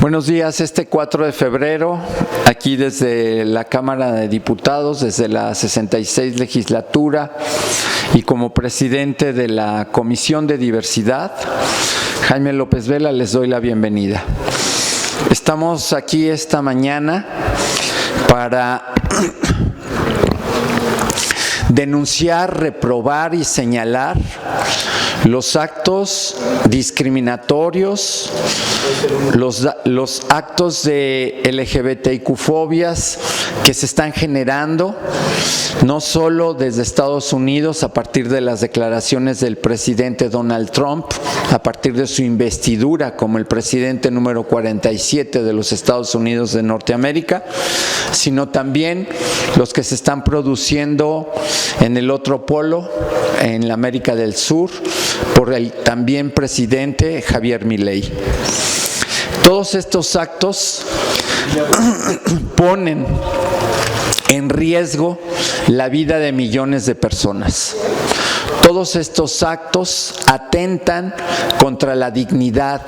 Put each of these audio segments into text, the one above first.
Buenos días. Este 4 de febrero, aquí desde la Cámara de Diputados, desde la 66 legislatura y como presidente de la Comisión de Diversidad, Jaime López Vela, les doy la bienvenida. Estamos aquí esta mañana para denunciar, reprobar y señalar los actos discriminatorios, los actos de LGBTIQ-fobias que se están generando, no solo desde Estados Unidos a partir de las declaraciones del presidente Donald Trump, a partir de su investidura como el presidente número 47 de los Estados Unidos de Norteamérica, sino también los que se están produciendo en el otro polo, en la América del Sur, por el también presidente Javier Milei. Todos estos actos ponen en riesgo la vida de millones de personas. Todos estos actos atentan contra la dignidad,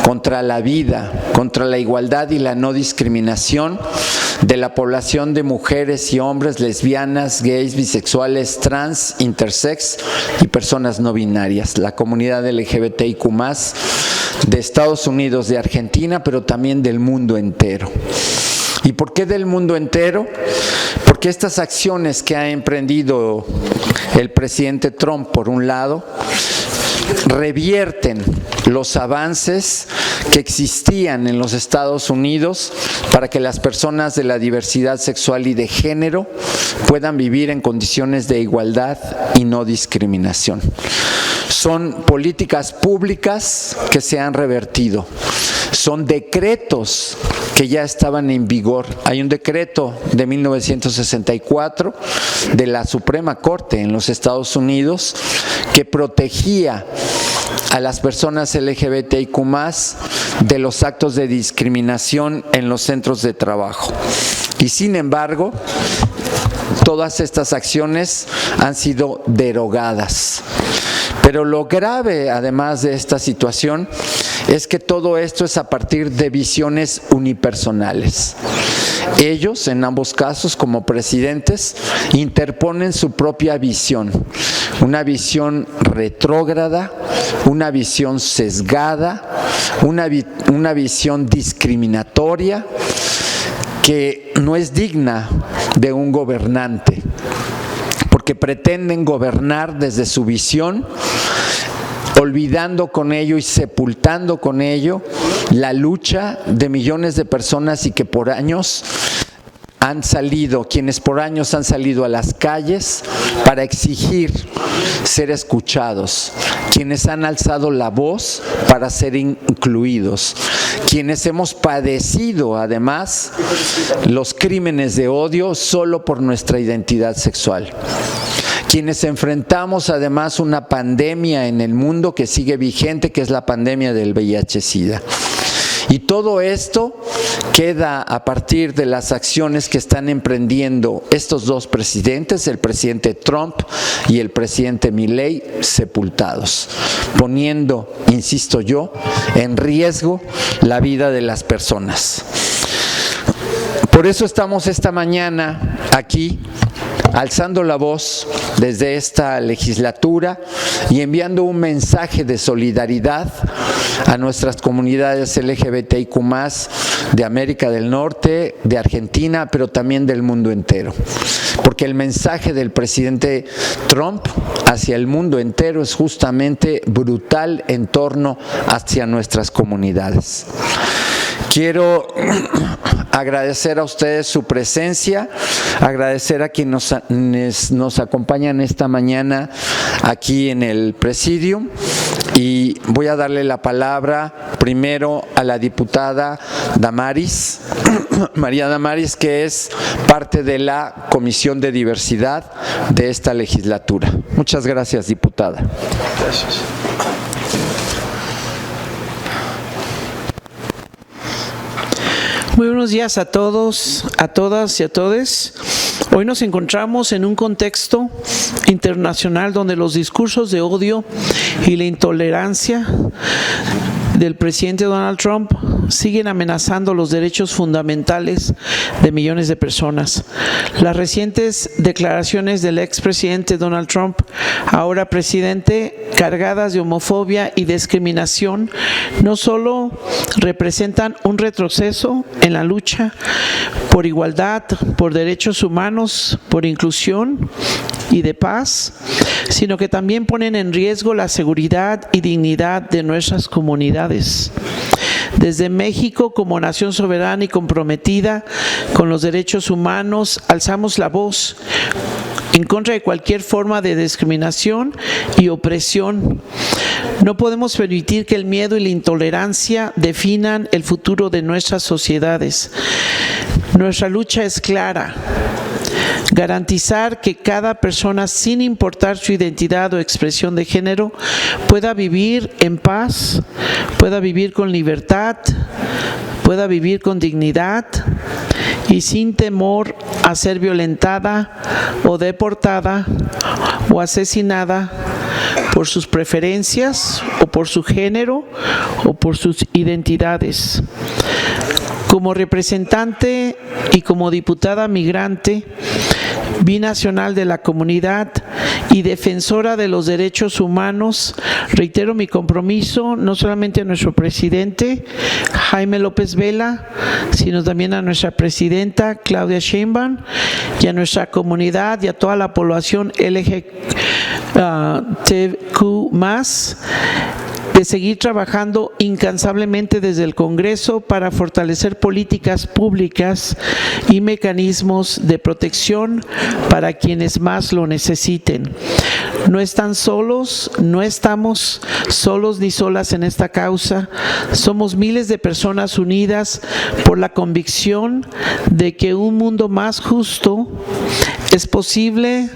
contra la vida, contra la igualdad y la no discriminación de la población de mujeres y hombres, lesbianas, gays, bisexuales, trans, intersex y personas no binarias, la comunidad LGBTIQ+, de Estados Unidos, de Argentina, pero también del mundo entero. ¿Y por qué del mundo entero? Porque estas acciones que ha emprendido el presidente Trump, por un lado, revierten los avances que existían en los Estados Unidos para que las personas de la diversidad sexual y de género puedan vivir en condiciones de igualdad y no discriminación. Son políticas públicas que se han revertido. Son decretos que ya estaban en vigor. Hay un decreto de 1964 de la Suprema Corte en los Estados Unidos que protegía a las personas LGBTIQ+ de los actos de discriminación en los centros de trabajo. Y sin embargo, todas estas acciones han sido derogadas. Pero lo grave, además de esta situación, es que todo esto es a partir de visiones unipersonales. Ellos, en ambos casos, como presidentes, interponen su propia visión, una visión retrógrada, una visión sesgada, una visión discriminatoria que no es digna de un gobernante, porque pretenden gobernar desde su visión, olvidando con ello y sepultando con ello la lucha de millones de personas y que por años han salido, quienes por años han salido a las calles para exigir ser escuchados, quienes han alzado la voz para ser incluidos, quienes hemos padecido además los crímenes de odio solo por nuestra identidad sexual, quienes enfrentamos además una pandemia en el mundo que sigue vigente, que es la pandemia del VIH-Sida. Y todo esto queda a partir de las acciones que están emprendiendo estos dos presidentes, el presidente Trump y el presidente Milei, sepultados, poniendo, insisto yo, en riesgo la vida de las personas. Por eso estamos esta mañana aquí, alzando la voz desde esta legislatura y enviando un mensaje de solidaridad a nuestras comunidades LGBTIQ+, de América del Norte, de Argentina, pero también del mundo entero. Porque el mensaje del presidente Trump hacia el mundo entero es justamente brutal en torno hacia nuestras comunidades. Quiero agradecer a ustedes su presencia, agradecer a quienes nos acompañan esta mañana aquí en el Presidium, y voy a darle la palabra primero a la diputada Damaris, María Damaris, que es parte de la Comisión de Diversidad de esta legislatura. Muchas gracias, diputada. Gracias. Muy buenos días a todos, a todas y a todes. Hoy nos encontramos en un contexto internacional donde los discursos de odio y la intolerancia del presidente Donald Trump siguen amenazando los derechos fundamentales de millones de personas. Las recientes declaraciones del expresidente Donald Trump, ahora presidente, cargadas de homofobia y discriminación, no solo representan un retroceso en la lucha por igualdad, por derechos humanos, por inclusión y de paz, sino que también ponen en riesgo la seguridad y dignidad de nuestras comunidades. Desde México, como nación soberana y comprometida con los derechos humanos, alzamos la voz en contra de cualquier forma de discriminación y opresión. No podemos permitir que el miedo y la intolerancia definan el futuro de nuestras sociedades. Nuestra lucha es clara: garantizar que cada persona, sin importar su identidad o expresión de género, pueda vivir en paz, pueda vivir con libertad, pueda vivir con dignidad y sin temor a ser violentada o deportada o asesinada por sus preferencias o por su género o por sus identidades. Como representante y como diputada migrante, binacional de la comunidad y defensora de los derechos humanos, reitero mi compromiso no solamente a nuestro presidente Jaime López Vela, sino también a nuestra presidenta Claudia Sheinbaum y a nuestra comunidad y a toda la población LGBTQ+, de seguir trabajando incansablemente desde el Congreso para fortalecer políticas públicas y mecanismos de protección para quienes más lo necesiten. No están solos, no estamos solos ni solas en esta causa. Somos miles de personas unidas por la convicción de que un mundo más justo es posible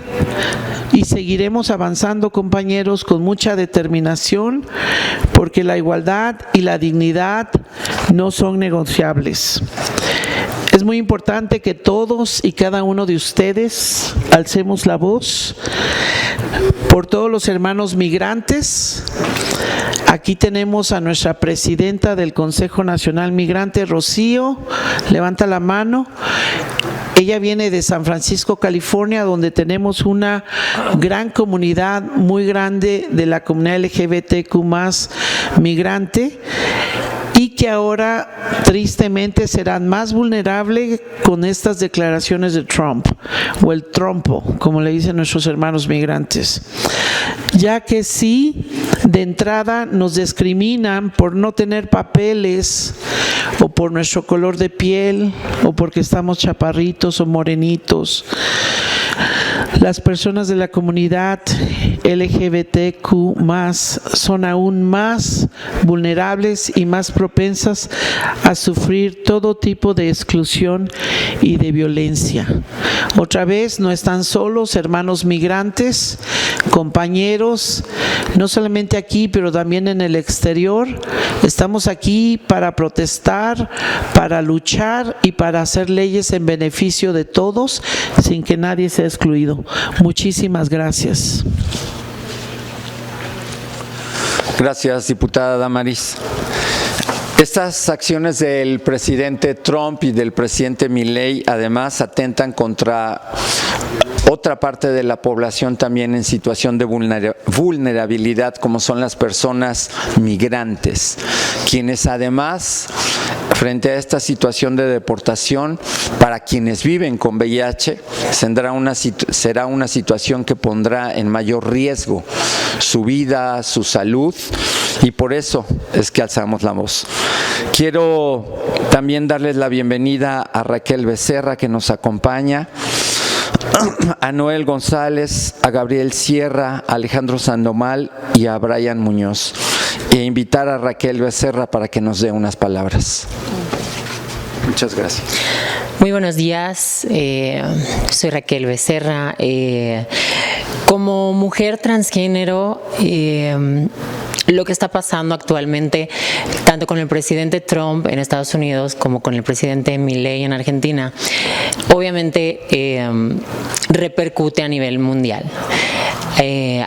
y seguiremos avanzando, compañeros, con mucha determinación, porque la igualdad y la dignidad no son negociables. Es muy importante que todos y cada uno de ustedes alcemos la voz por todos los hermanos migrantes. Aquí tenemos a nuestra presidenta del Consejo Nacional Migrante, Rocío, levanta la mano. Ella viene de San Francisco, California, donde tenemos una gran comunidad, muy grande, de la comunidad LGBTQ+ migrante, y que ahora tristemente serán más vulnerables con estas declaraciones de Trump, o el trompo, como le dicen nuestros hermanos migrantes, ya que sí, de entrada nos discriminan por no tener papeles, o por nuestro color de piel, o porque estamos chaparritos o morenitos. Las personas de la comunidad LGBTQ+ son aún más vulnerables y más propensas a sufrir todo tipo de exclusión y de violencia. Otra vez, no están solos, hermanos migrantes, compañeros, no solamente aquí, pero también en el exterior. Estamos aquí para protestar, para luchar y para hacer leyes en beneficio de todos, sin que nadie sea excluido. Muchísimas gracias. Gracias, diputada Damaris. Estas acciones del presidente Trump y del presidente Milei además atentan contra otra parte de la población también en situación de vulnerabilidad, como son las personas migrantes, quienes además, frente a esta situación de deportación, para quienes viven con VIH, será una situación que pondrá en mayor riesgo su vida, su salud, y por eso es que alzamos la voz. Quiero también darles la bienvenida a Raquel Becerra, que nos acompaña, a Noel González, a Gabriel Sierra, a Alejandro Sandoval y a Brian Muñoz, e invitar a Raquel Becerra para que nos dé unas palabras. Muchas gracias. Muy buenos días, soy Raquel Becerra. Como mujer transgénero, lo que está pasando actualmente, tanto con el presidente Trump en Estados Unidos como con el presidente Milei en Argentina, obviamente repercute a nivel mundial.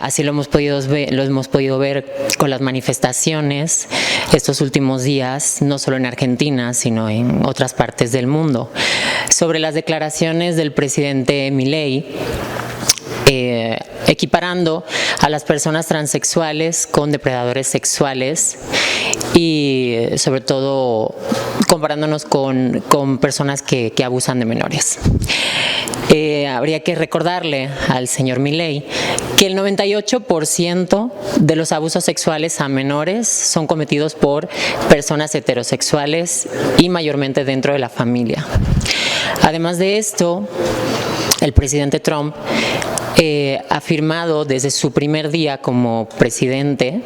Así lo hemos podido ver con las manifestaciones estos últimos días, no solo en Argentina, sino en otras partes del mundo, sobre las declaraciones del presidente Milei, equiparando a las personas transexuales con depredadores sexuales y sobre todo comparándonos con personas que abusan de menores. Habría que recordarle al señor Milei que el 98% de los abusos sexuales a menores son cometidos por personas heterosexuales y mayormente dentro de la familia. Además de esto, el presidente Trump ha firmado desde su primer día como presidente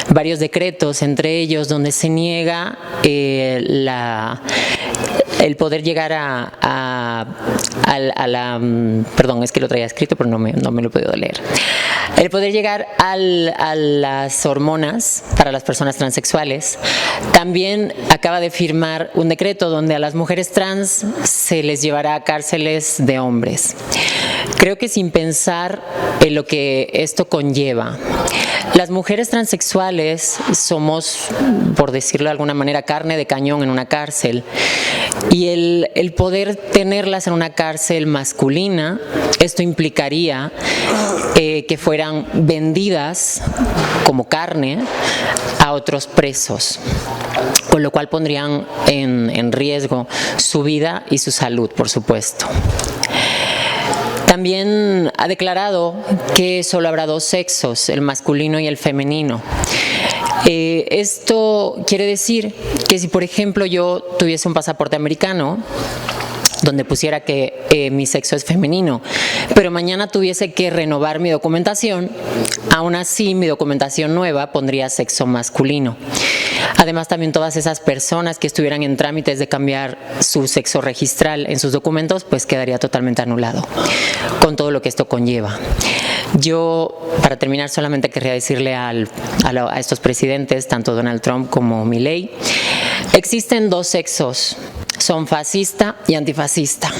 varios decretos, entre ellos donde se niega el poder llegar perdón, es que lo traía escrito pero no me lo he podido leer. El poder llegar a las hormonas para las personas transexuales. También acaba de firmar un decreto donde a las mujeres trans se les llevará a cárceles de hombres. Creo que sin pensar en lo que esto conlleva, las mujeres transexuales somos, por decirlo de alguna manera, carne de cañón en una cárcel, y el poder tenerlas en una cárcel masculina, esto implicaría que fueran vendidas como carne a otros presos, con lo cual pondrían en riesgo su vida y su salud, por supuesto. También ha declarado que solo habrá dos sexos, el masculino y el femenino. Esto quiere decir que si, por ejemplo, yo tuviese un pasaporte americano donde pusiera que mi sexo es femenino, pero mañana tuviese que renovar mi documentación, aún así mi documentación nueva pondría sexo masculino. Además, también todas esas personas que estuvieran en trámites de cambiar su sexo registral en sus documentos, pues quedaría totalmente anulado, con todo lo que esto conlleva. Yo, para terminar, solamente querría decirle a estos presidentes, tanto Donald Trump como Milei, existen dos sexos, son fascista y antifascista.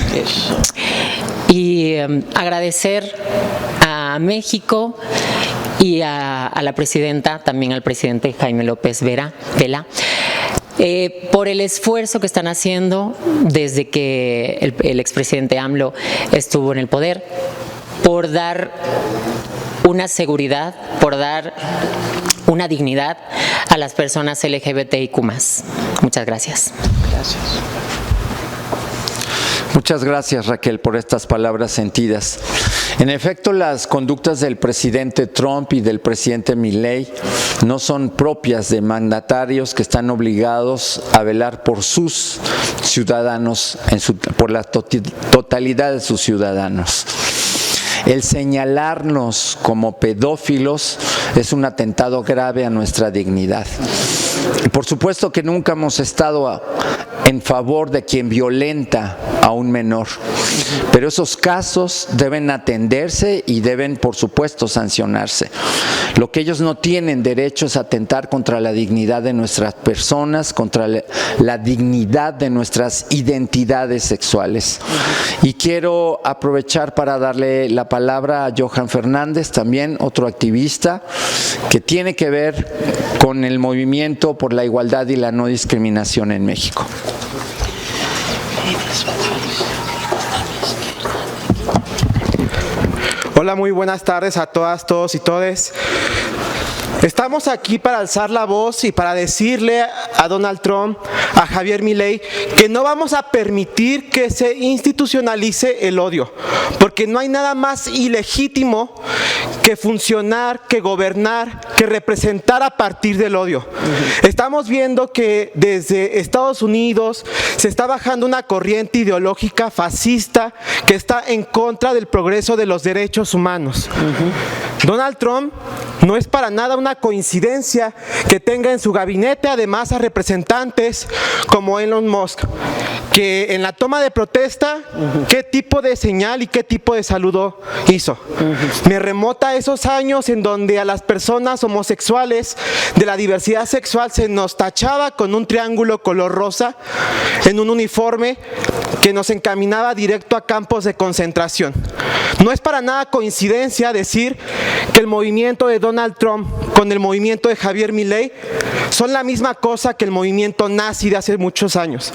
Y agradecer a México y a la presidenta, también al presidente Jaime López Vela, por el esfuerzo que están haciendo desde que el expresidente AMLO estuvo en el poder, por dar una seguridad, por dar una dignidad a las personas LGBTIQ+. Muchas gracias. Gracias. Muchas gracias, Raquel, por estas palabras sentidas. En efecto, las conductas del presidente Trump y del presidente Milei no son propias de mandatarios que están obligados a velar por sus ciudadanos, por la totalidad de sus ciudadanos. El señalarnos como pedófilos es un atentado grave a nuestra dignidad. Y por supuesto que nunca hemos estado en favor de quien violenta a un menor, pero esos casos deben atenderse y deben, por supuesto, sancionarse. Lo que ellos no tienen derecho es atentar contra la dignidad de nuestras personas, contra la dignidad de nuestras identidades sexuales. Y quiero aprovechar para darle la palabra a Johan Fernández, también otro activista que tiene que ver con el movimiento por la igualdad y la no discriminación en México. Hola, muy buenas tardes a todas, todos y todes. Estamos aquí para alzar la voz y para decirle a Donald Trump, a Javier Milei, que no vamos a permitir que se institucionalice el odio, porque no hay nada más ilegítimo que funcionar, que gobernar, que representar a partir del odio. Estamos viendo que desde Estados Unidos se está bajando una corriente ideológica fascista que está en contra del progreso de los derechos humanos. Donald Trump no es para nada una coincidencia que tenga en su gabinete además a representantes como Elon Musk, que en la toma de protesta, qué tipo de señal y qué tipo de saludo hizo. Me remota a esos años en donde a las personas homosexuales de la diversidad sexual se nos tachaba con un triángulo color rosa en un uniforme que nos encaminaba directo a campos de concentración. No es para nada coincidencia decir que el movimiento de Donald Trump con el movimiento de Javier Milei son la misma cosa que el movimiento nazi de hace muchos años.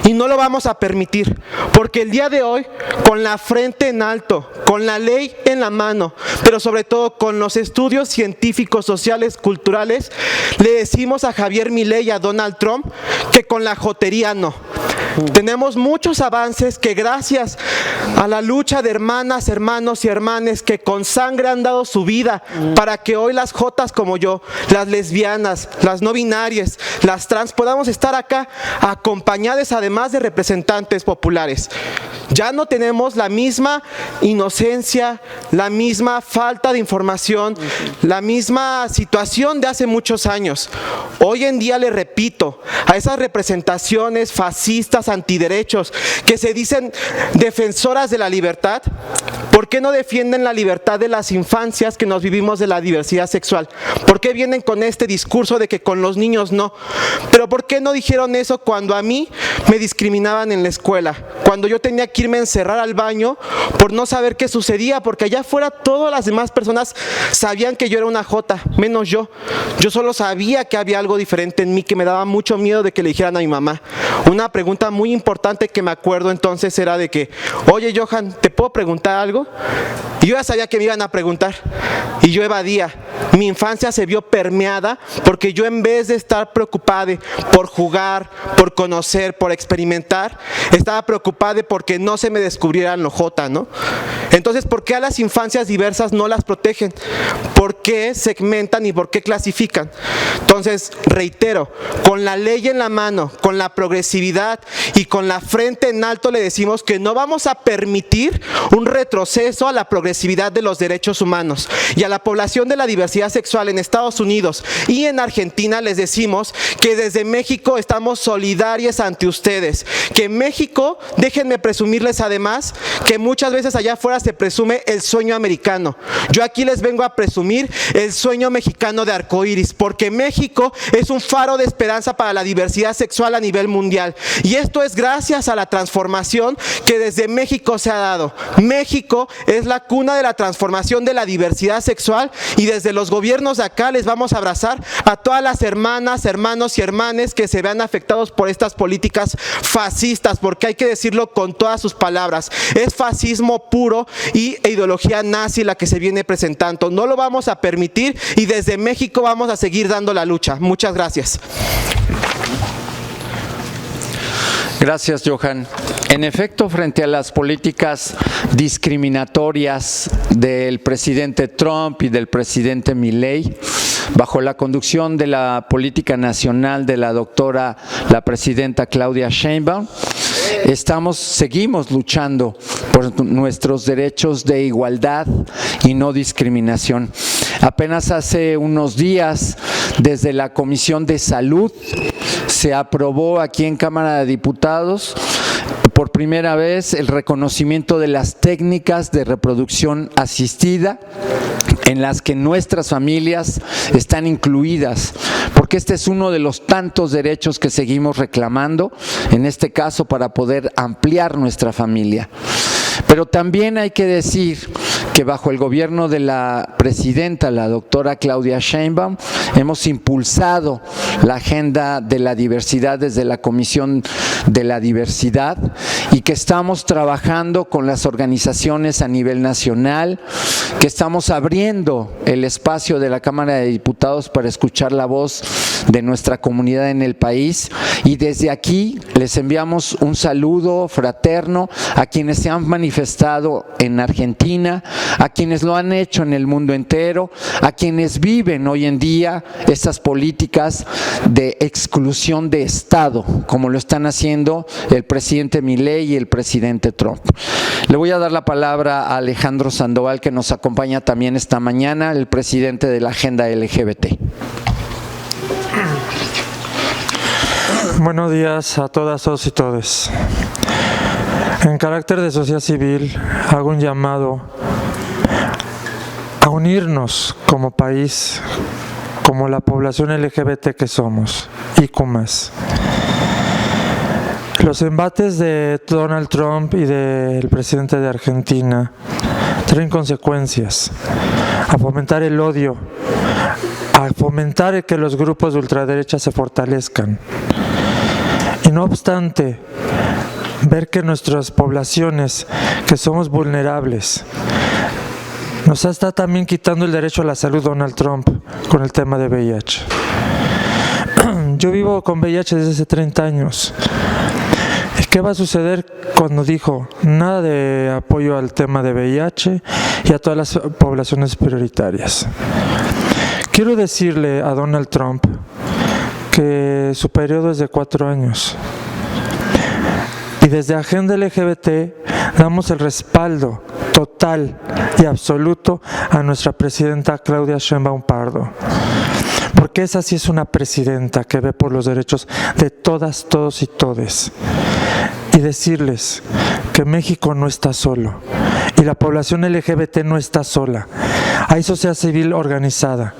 Y no lo vamos a permitir, porque el día de hoy, con la frente en alto, con la ley en la mano, pero sobre todo con los estudios científicos, sociales, culturales, le decimos a Javier Milei y a Donald Trump que con la jotería no. Tenemos muchos avances que gracias a la lucha de hermanas, hermanos y hermanes que con sangre han dado su vida para que hoy las jotas como yo, las lesbianas, las no binarias, las trans podamos estar acá acompañadas además de representantes populares. Ya no tenemos la misma inocencia, la misma falta de información, la misma situación de hace muchos años. Hoy en día, le repito, a esas representaciones fascistas, antiderechos, que se dicen defensoras de la libertad, ¿por qué no defienden la libertad de las infancias que nos vivimos de la diversidad sexual? ¿Por qué vienen con este discurso de que con los niños no? Pero ¿por qué no dijeron eso cuando a mí me discriminaban en la escuela? Cuando yo tenía que irme a encerrar al baño por no saber qué sucedía, porque allá afuera todas las demás personas sabían que yo era una jota, menos yo. Yo solo sabía que había algo diferente en mí que me daba mucho miedo de que le dijeran a mi mamá. Una pregunta muy importante que me acuerdo entonces era de que, oye Johan, ¿te puedo preguntar algo? Y yo ya sabía que me iban a preguntar y yo evadía. Mi infancia se vio permeada porque yo, en vez de estar preocupada por jugar, por conocer, por experimentar, estaba preocupada porque no se me descubrieran lo jota, ¿no? Entonces, ¿por qué a las infancias diversas no las protegen? ¿Por qué segmentan y por qué clasifican? Entonces, reitero, con la ley en la mano, con la progresividad y con la frente en alto le decimos que no vamos a permitir un retroceso a la progresividad de los derechos humanos. Y a la población de la diversidad sexual en Estados Unidos y en Argentina les decimos que desde México estamos solidarios ante ustedes. Que México, déjenme presumirles además, que muchas veces allá afuera se presume el sueño americano. Yo aquí les vengo a presumir el sueño mexicano de arcoíris, porque México es un faro de esperanza para la diversidad sexual a nivel mundial. Y esto es gracias a la transformación que desde México se ha dado. México es la cuna de la transformación de la diversidad sexual y desde los gobiernos de acá les vamos a abrazar a todas las hermanas, hermanos y hermanes que se vean afectados por estas políticas fascistas, porque hay que decirlo con todas sus palabras, es fascismo puro e ideología nazi la que se viene presentando. No lo vamos a permitir y desde México vamos a seguir dando la lucha. Muchas gracias. Gracias, Johan. En efecto, frente a las políticas discriminatorias del presidente Trump y del presidente Milei, bajo la conducción de la política nacional de la doctora, la presidenta Claudia Sheinbaum, seguimos luchando por nuestros derechos de igualdad y no discriminación. Apenas hace unos días, desde la Comisión de Salud, se aprobó aquí en Cámara de Diputados por primera vez el reconocimiento de las técnicas de reproducción asistida en las que nuestras familias están incluidas, porque este es uno de los tantos derechos que seguimos reclamando, en este caso para poder ampliar nuestra familia. Pero también hay que decir que bajo el gobierno de la presidenta, la doctora Claudia Sheinbaum, hemos impulsado la agenda de la diversidad desde la Comisión de la Diversidad y que estamos trabajando con las organizaciones a nivel nacional, que estamos abriendo el espacio de la Cámara de Diputados para escuchar la voz de nuestra comunidad en el país, y desde aquí les enviamos un saludo fraterno a quienes se han manifestado en Argentina, a quienes lo han hecho en el mundo entero, a quienes viven hoy en día estas políticas de exclusión de Estado, como lo están haciendo el presidente Milei y el presidente Trump. Le voy a dar la palabra a Alejandro Sandoval, que nos acompaña también esta mañana, el presidente de la Agenda LGBT. Buenos días a todas, todos y todes. En carácter de sociedad civil, hago un llamado a unirnos como país, como la población LGBT que somos, IQ+. Los embates de Donald Trump y del presidente de Argentina traen consecuencias, a fomentar el odio, a fomentar que los grupos de ultraderecha se fortalezcan. Y no obstante, ver que nuestras poblaciones, que somos vulnerables, nos está también quitando el derecho a la salud Donald Trump con el tema de VIH. Yo vivo con VIH desde hace 30 años. ¿Y qué va a suceder cuando dijo nada de apoyo al tema de VIH y a todas las poblaciones prioritarias? Quiero decirle a Donald Trump que su periodo es de 4 años. Y desde Agenda LGBT damos el respaldo total y absoluto a nuestra presidenta Claudia Sheinbaum Pardo. Porque esa sí es una presidenta que ve por los derechos de todas, todos y todes. Y decirles que México no está solo y la población LGBT no está sola. Hay sociedad civil organizada.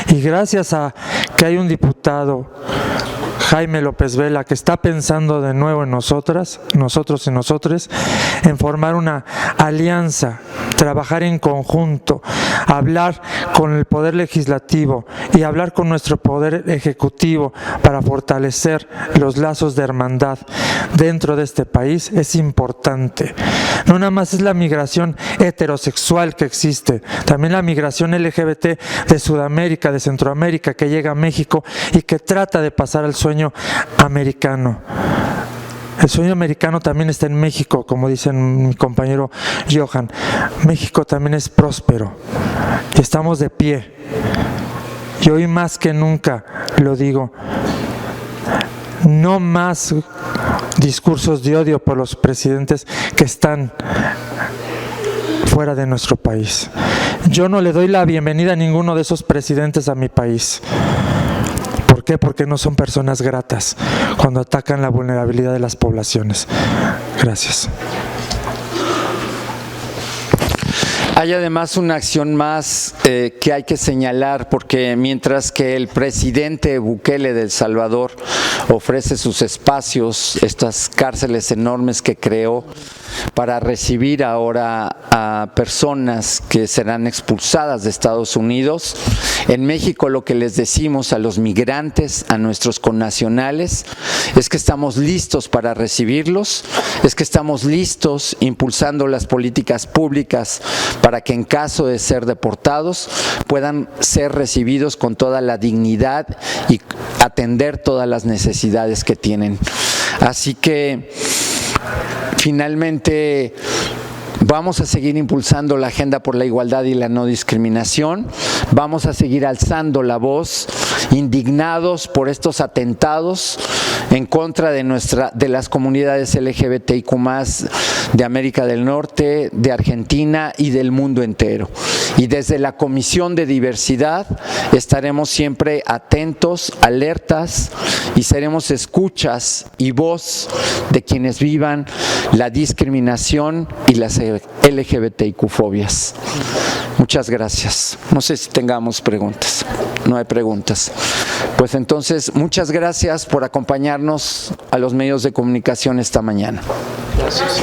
Y gracias a que hay un diputado, Jaime López Vela, que está pensando de nuevo en nosotros y nosotres, en formar una alianza, trabajar en conjunto, hablar con el Poder Legislativo y hablar con nuestro Poder Ejecutivo para fortalecer los lazos de hermandad dentro de este país, es importante. No nada más es la migración heterosexual que existe, también la migración LGBT de Sudamérica, de Centroamérica, que llega a México y que trata de pasar al sueño americano. El sueño americano también está en México, como dice mi compañero Johan. México también es próspero y estamos de pie. Y hoy más que nunca lo digo, no más discursos de odio por los presidentes que están fuera de nuestro país. Yo no le doy la bienvenida a ninguno de esos presidentes a mi país. ¿Por qué? Porque no son personas gratas cuando atacan la vulnerabilidad de las poblaciones. Gracias. Hay además una acción más que hay que señalar, porque mientras que el presidente Bukele de El Salvador ofrece sus espacios, estas cárceles enormes que creó para recibir ahora a personas que serán expulsadas de Estados Unidos, en México lo que les decimos a los migrantes, a nuestros connacionales, es que estamos listos para recibirlos, es que estamos listos impulsando las políticas públicas para que en caso de ser deportados puedan ser recibidos con toda la dignidad y atender todas las necesidades que tienen. Así que finalmente vamos a seguir impulsando la agenda por la igualdad y la no discriminación, vamos a seguir alzando la voz, indignados por estos atentados en contra de las comunidades LGBTIQ+, de América del Norte, de Argentina y del mundo entero. Y desde la Comisión de Diversidad estaremos siempre atentos, alertas y seremos escuchas y voz de quienes vivan la discriminación y las LGBTIQ-fobias. Muchas gracias. No sé si tengamos preguntas. No hay preguntas. Pues entonces, muchas gracias por acompañarnos a los medios de comunicación esta mañana. Gracias.